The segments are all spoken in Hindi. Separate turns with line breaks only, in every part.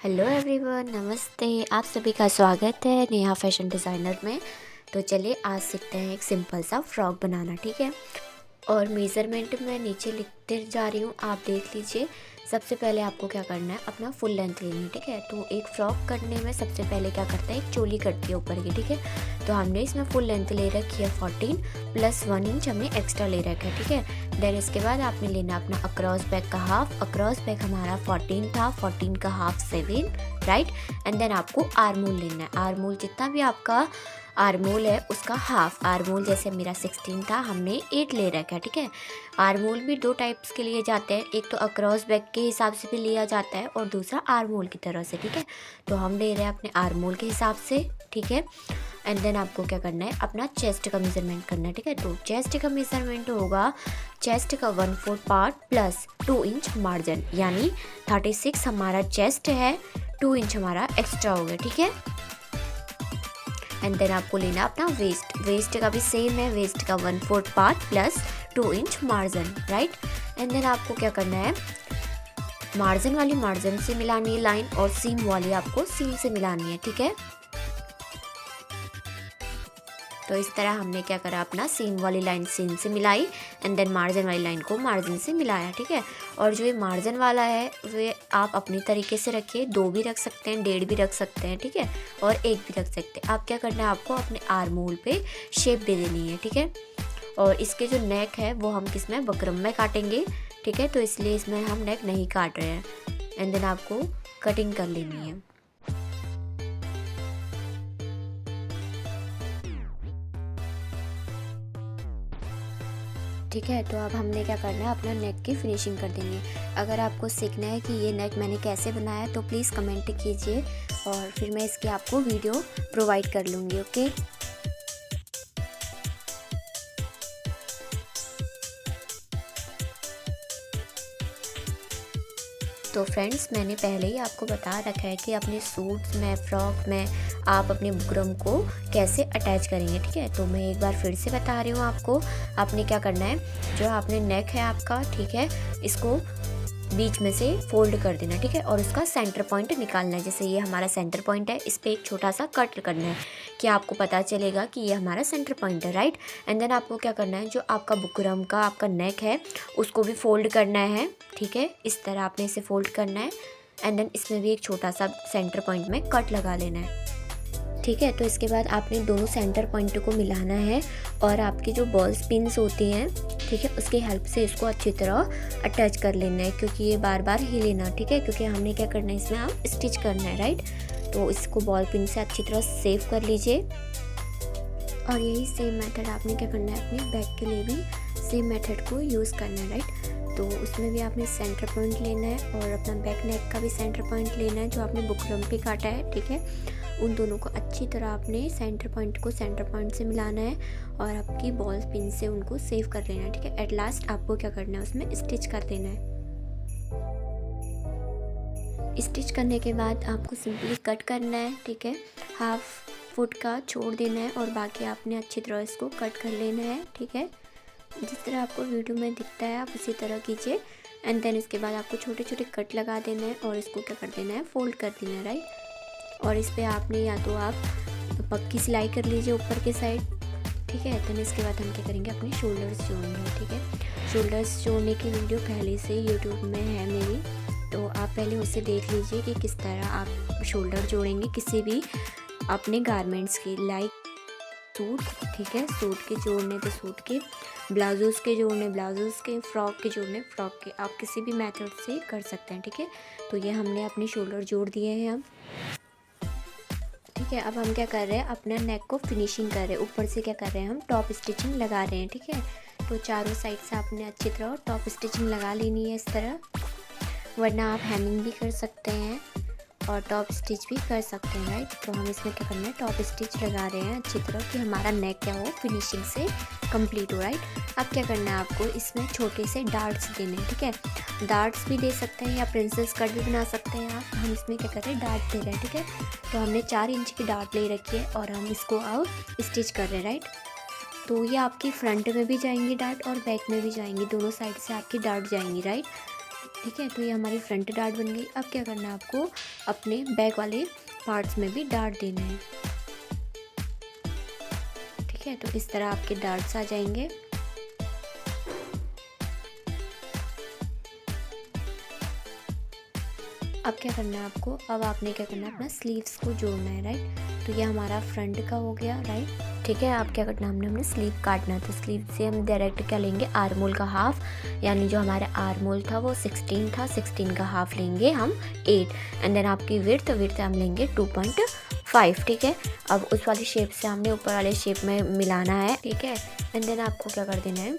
हेलो एवरीवन, नमस्ते। आप सभी का स्वागत है नेहा फैशन डिज़ाइनर में। तो चलिए आज सीखते हैं एक सिंपल सा फ्रॉक बनाना, ठीक है। और मेज़रमेंट मैं नीचे लिखते जा रही हूँ, आप देख लीजिए। सबसे पहले आपको क्या करना है, अपना फुल लेंथ लेनी है, ठीक है। तो एक फ़्रॉक करने में सबसे पहले क्या करता है, एक चोली कटती है ऊपर की, ठीक है। तो हमने इसमें फुल लेंथ ले रखी है 14 प्लस 1 इंच हमने एक्स्ट्रा ले रखा है, ठीक है। देन इसके बाद आपने लेना अपना अक्रॉस बैक का हाफ। अक्रॉस बैक हमारा 14 था, 14 का हाफ 7, राइट। एंड देन आपको आर्मोल लेना है। आर्मोल जितना भी आपका आर्मोल है उसका हाफ। आर्मोल जैसे मेरा 16 था, हमने 8 ले रखा है, ठीक है। आर्मोल भी दो टाइप्स के लिए जाते हैं, एक तो अक्रॉस बैक के हिसाब से भी लिया जाता है और दूसरा आर्मोल की तरह से, ठीक है। तो हम ले रहे हैं अपने आर्मोल के हिसाब से, ठीक है। एंड देन आपको क्या करना है, अपना चेस्ट का मेजरमेंट करना है, ठीक है। तो चेस्ट का मेजरमेंट होगा चेस्ट का 1/4 पार्ट प्लस 2 इंच मार्जिन, यानी 36 हमारा चेस्ट है, 2 इंच हमारा एक्स्ट्रा हो गया, ठीक है। एंड देन आपको लेना अपना वेस्ट। वेस्ट का भी सेम है, वेस्ट का 1/4 part plus 2 inch margin, right. And then आपको क्या करना है, मार्जिन वाली मार्जिन से मिलानी है लाइन और सीम वाली आपको सीम से मिलानी है, ठीक है। तो इस तरह हमने क्या करा, अपना सीम वाली लाइन सीम से मिलाई एंड देन मार्जिन वाली लाइन को मार्जिन से मिलाया, ठीक है। और जो ये मार्जिन वाला है वे आप अपनी तरीके से रखिए, 2 भी रख सकते हैं, 1.5 भी रख सकते हैं, ठीक है। और 1 भी रख सकते हैं। आप क्या करना है, आपको अपने आर्मोल पे शेप दे देनी है, ठीक है। और इसके जो नेक है वो हम किस में, बकरम में काटेंगे, ठीक है। तो इसलिए इसमें हम नेक नहीं काट रहे हैं। एंड देन आपको कटिंग कर लेनी है। ठीक है। तो अब हमने क्या करना है, अपना नेक की फिनिशिंग कर देंगे। अगर आपको सीखना है कि ये नेक मैंने कैसे बनाया तो प्लीज़ कमेंट कीजिए और फिर मैं इसकी आपको वीडियो प्रोवाइड कर लूँगी, ओके। तो फ्रेंड्स, मैंने पहले ही आपको बता रखा है कि अपने सूट्स में, फ्रॉक में आप अपने बुकरम को कैसे अटैच करेंगे, ठीक है। तो मैं एक बार फिर से बता रही हूँ आपको। आपने क्या करना है, जो आपने नेक है आपका, ठीक है, इसको बीच में से फोल्ड कर देना, ठीक है। और उसका सेंटर पॉइंट निकालना है। जैसे ये हमारा सेंटर पॉइंट है, इस पर एक छोटा सा कट करना है कि आपको पता चलेगा कि ये हमारा सेंटर पॉइंट है, राइट। एंड देन आपको क्या करना है, जो आपका बुकरम का आपका नेक है उसको भी फोल्ड करना है, ठीक है। इस तरह आपने इसे फोल्ड करना है एंड देन इसमें भी एक छोटा सा सेंटर पॉइंट में कट लगा लेना है, ठीक है। तो इसके बाद आपने दोनों सेंटर पॉइंट को मिलाना है और आपकी जो बॉल्स पिन्स होती हैं, ठीक है, उसकी हेल्प से इसको अच्छी तरह अटैच कर लेना है, क्योंकि ये बार बार ही लेना, ठीक है, क्योंकि हमने क्या करना है, इसमें आप स्टिच करना है, राइट। तो इसको बॉल पिन से अच्छी तरह सेव कर लीजिए। और यही सेम मेथड आपने क्या करना है, अपने बैक के लिए भी सेम मेथड को यूज़ करना है, राइट। तो उसमें भी आपने सेंटर पॉइंट लेना है और अपना बैक नेक का भी सेंटर पॉइंट लेना है, जो आपने बुकरम पे काटा है, ठीक है। उन दोनों को अच्छी तरह आपने सेंटर पॉइंट को सेंटर पॉइंट से मिलाना है और आपकी बॉल पिन से उनको सेव कर लेना है, ठीक है। एट लास्ट आपको क्या करना है, उसमें स्टिच कर देना है। स्टिच करने के बाद आपको सिंपली कट करना है, ठीक है। हाफ फुट का छोड़ देना है और बाकी आपने अच्छी तरह इसको कट कर लेना है, ठीक है। जिस तरह आपको वीडियो में दिखता है आप उसी तरह कीजिए। एंड देन इसके बाद आपको छोटे छोटे कट लगा देना है और इसको क्या कर देना है, फोल्ड कर देना है, राइट। और इस पर आपने या तो आप पक्की सिलाई कर लीजिए ऊपर के साइड, ठीक है। देन इसके बाद हम क्या करेंगे, अपने शोल्डर्स जोड़ेंगे, ठीक है। शोल्डर्स जोड़ने की वीडियो पहले से यूट्यूब में है मेरी, तो आप पहले उसे देख लीजिए कि किस तरह आप शोल्डर जोड़ेंगे किसी भी अपने गारमेंट्स की, लाइक सूट, ठीक है। सूट के जोड़ने तो सूट के, ब्लाउज़ के जोड़ने ब्लाउज़ के, फ्रॉक के जोड़ने फ्रॉक के, आप किसी भी मेथड से कर सकते हैं, ठीक है। तो ये हमने अपने शोल्डर जोड़ दिए हैं अब, ठीक है। अब हम क्या कर रहे हैं, अपना नेक को फिनिशिंग कर रहे हैं। ऊपर से क्या कर रहे हैं, हम टॉप स्टिचिंग लगा रहे हैं, ठीक है। तो चारों साइड से आपने अच्छी तरह टॉप स्टिचिंग लगा लेनी है इस तरह, वरना आप हेमिंग भी कर सकते हैं और टॉप स्टिच भी कर सकते हैं, राइट। तो हम इसमें क्या करना है, टॉप स्टिच लगा रहे हैं अच्छी तरह कि हमारा नेक क्या हो, फिनिशिंग से कंप्लीट हो, राइट। अब क्या करना है, आपको इसमें छोटे से डार्ट्स देने हैं, ठीक है। डार्ट्स भी दे सकते हैं या प्रिंसेस कट भी बना सकते हैं आप। हम इसमें क्या कर रहे हैं, डार्ट दे रहे हैं, ठीक है। तो हमने 4 इंच की डार्ट ले रखी है और हम इसको अब स्टिच कर रहे हैं, राइट। तो ये आपकी फ्रंट में भी जाएंगी डार्ट और बैक में भी जाएंगी, दोनों साइड से आपकी डार्ट जाएंगी, राइट। ठीक है। तो ये हमारी फ्रंट डार्ट बन गई। अब क्या करना है आपको, अपने बैक वाले पार्ट्स में भी डार्ट देने हैं। ठीक है, तो इस तरह आपके डार्ट्स आ जाएंगे। अब क्या करना है आपको, अब आपने क्या करना है, अपना स्लीव्स को जोड़ना है, राइट। तो ये हमारा फ्रंट का हो गया, राइट। ठीक है, अब क्या करना है, हमने स्लीव काटना है। तो स्लीव से हम डायरेक्ट क्या लेंगे, आर्मोल का हाफ, यानी जो हमारा आर्मोल था वो 16 था, 16 का हाफ लेंगे हम 8। एंड देन आपकी विड्थ हम लेंगे 2.5। ठीक है, अब उस वाली शेप से हमने ऊपर वाले शेप में मिलाना है। ठीक है, एंड देन आपको क्या कर देना है,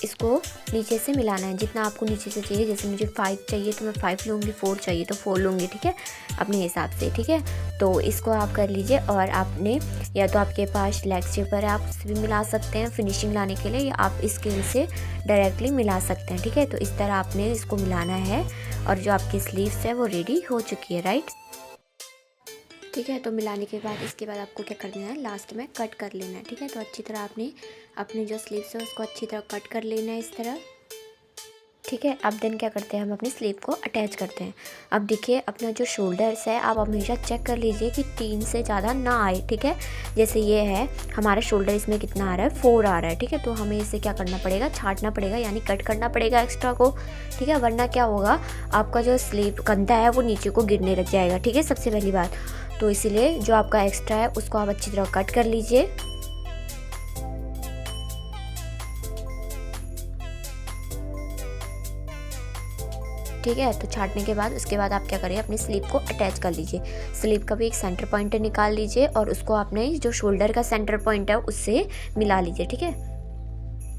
इसको नीचे से मिलाना है, जितना आपको नीचे से चाहिए। जैसे मुझे 5 चाहिए तो मैं 5 लूँगी, 4 चाहिए तो 4 लूँगी। ठीक है, अपने हिसाब से। ठीक है, तो इसको आप कर लीजिए। और आपने या तो आपके पास लेग स्ट्रिपर है, आप उससे भी मिला सकते हैं फिनिशिंग लाने के लिए, या आप स्केल से डायरेक्टली मिला सकते हैं। ठीक है, तो इस तरह आपने इसको मिलाना है। और जो आपकी स्लीव्स है वो रेडी हो चुकी है, राइट। ठीक है, तो मिलाने के बाद इसके बाद आपको क्या कर देना है, लास्ट में कट कर लेना है। ठीक है, तो अच्छी तरह आपने अपने जो स्लीव्स है उसको अच्छी तरह कट कर लेना है, इस तरह। ठीक है, अब देन क्या करते हैं, हम अपनी स्लीव को अटैच करते हैं। अब देखिए, अपना जो शोल्डर्स है आप हमेशा चेक कर लीजिए कि 3 से ज़्यादा ना आए। ठीक है, जैसे ये है हमारा शोल्डर, इसमें कितना आ रहा है, 4 आ रहा है। ठीक है, तो हमें इसे क्या करना पड़ेगा, छांटना पड़ेगा, यानी कट करना पड़ेगा एक्स्ट्रा को। ठीक है, वरना क्या होगा, आपका जो स्लीव कंधा है वो नीचे को गिरने लग जाएगा। ठीक है, सबसे पहली बात तो इसीलिए जो आपका एक्स्ट्रा है उसको आप अच्छी तरह कट कर लीजिए। ठीक है, तो छांटने के बाद उसके बाद आप क्या करिए, अपनी स्लीव को अटैच कर लीजिए। स्लीव का भी एक सेंटर पॉइंट निकाल लीजिए और उसको आपने जो शोल्डर का सेंटर पॉइंट है उससे मिला लीजिए। ठीक है,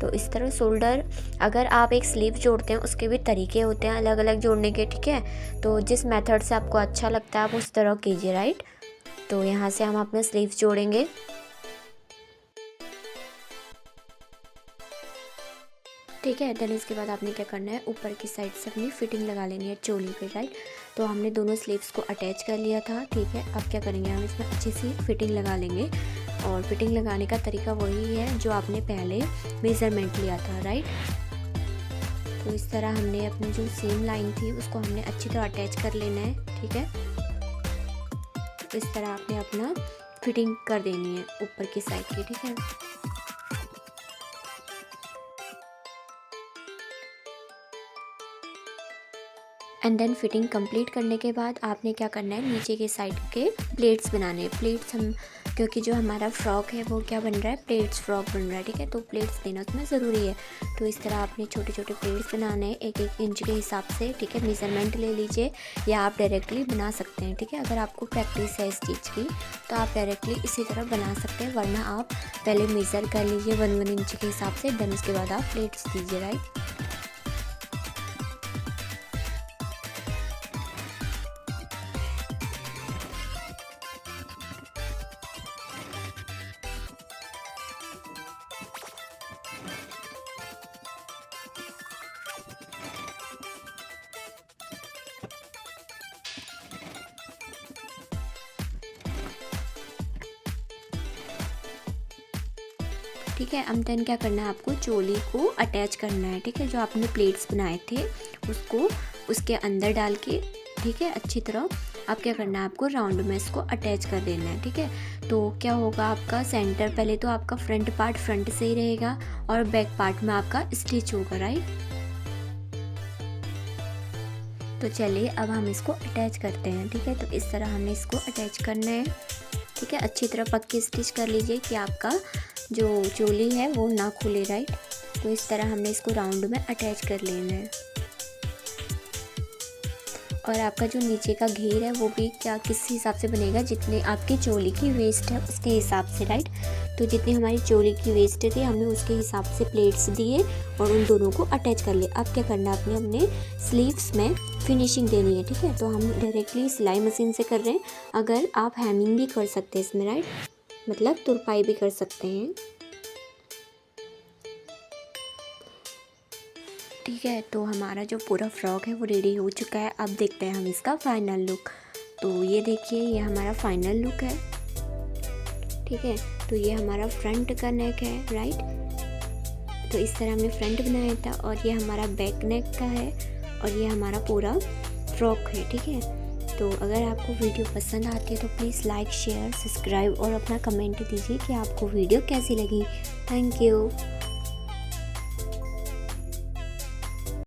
तो इस तरह शोल्डर, अगर आप एक स्लीव जोड़ते हैं उसके भी तरीके होते हैं अलग अलग जोड़ने के। ठीक है, तो जिस मेथड से आपको अच्छा लगता है आप उस तरह कीजिए, राइट। तो यहाँ से हम अपने स्लीव जोड़ेंगे। ठीक है, देन इसके बाद आपने क्या करना है, ऊपर की साइड से अपनी फिटिंग लगा लेनी है चोली पे, राइट। तो हमने दोनों स्लीव्स को अटैच कर लिया था। ठीक है, अब क्या करेंगे, हम इसमें अच्छी सी फिटिंग लगा लेंगे। और फिटिंग लगाने का तरीका वही है जो आपने पहले मेज़रमेंट लिया था, राइट। तो इस तरह हमने अपनी जो सेम लाइन थी उसको हमने अच्छी तरह अटैच कर लेना है। ठीक है, तो इस तरह आपने अपना फिटिंग कर देनी है ऊपर की साइड की। ठीक है, एंड देन फिटिंग कंप्लीट करने के बाद आपने क्या करना है, नीचे के साइड के प्लेट्स बनाने हैं। प्लेट्स हम, क्योंकि जो हमारा फ्रॉक है वो क्या बन रहा है, प्लेट्स फ्रॉक बन रहा है। ठीक है, तो प्लेट्स देना उसमें ज़रूरी है। तो इस तरह आपने छोटे छोटे प्लेट्स बनाने हैं 1-1 इंच के हिसाब से। ठीक है, मेज़रमेंट ले लीजिए या आप डायरेक्टली बना सकते हैं। ठीक है, अगर आपको प्रैक्टिस है इस चीज़ की तो आप डायरेक्टली इसी तरह बना सकते हैं, वरना आप पहले मेज़र कर लीजिए 1-1 इंच के हिसाब से, देन उसके बाद आप प्लेट्स दीजिए, राइट। ठीक है, अब देन क्या करना है, आपको चोली को अटैच करना है। ठीक है, जो आपने प्लेट्स बनाए थे उसको उसके अंदर डाल के, ठीक है, अच्छी तरह आप क्या करना है, आपको राउंड में इसको अटैच कर देना है। ठीक है, तो क्या होगा, आपका सेंटर, पहले तो आपका फ्रंट पार्ट फ्रंट से ही रहेगा और बैक पार्ट में आपका स्टिच होगा, राइट। तो चलिए अब हम इसको अटैच करते हैं। ठीक है, तो इस तरह हमने इसको अटैच करना है। ठीक है, अच्छी तरह पक्की स्टिच कर लीजिए कि आपका जो चोली है वो ना खुले, राइट। तो इस तरह हमने इसको राउंड में अटैच कर लेना है। और आपका जो नीचे का घेर है वो भी क्या किस हिसाब से बनेगा, जितने आपकी चोली की वेस्ट है उसके हिसाब से, राइट। तो जितनी हमारी चोली की वेस्ट थी हमने उसके हिसाब से प्लेट्स दिए और उन दोनों को अटैच कर लिया। अब क्या करना है, अपने स्लीव्स में फिनिशिंग देनी है। ठीक है, तो हम डायरेक्टली सिलाई मशीन से कर रहे हैं। अगर आप हेमिंग भी कर सकते हैं इसमें, राइट, मतलब तुरपाई भी कर सकते हैं। ठीक है, तो हमारा जो पूरा फ्रॉक है वो रेडी हो चुका है। अब देखते हैं हम इसका फाइनल लुक। तो ये देखिए, ये हमारा फाइनल लुक है। ठीक है, तो ये हमारा फ्रंट का नेक है, राइट। तो इस तरह हमने फ्रंट बनाया था और ये हमारा बैक नेक का है और ये हमारा पूरा फ्रॉक है, ठीक है। तो अगर आपको वीडियो पसंद आती है तो प्लीज़ लाइक शेयर सब्सक्राइब और अपना कमेंट दीजिए कि आपको वीडियो कैसी लगी। Thank you.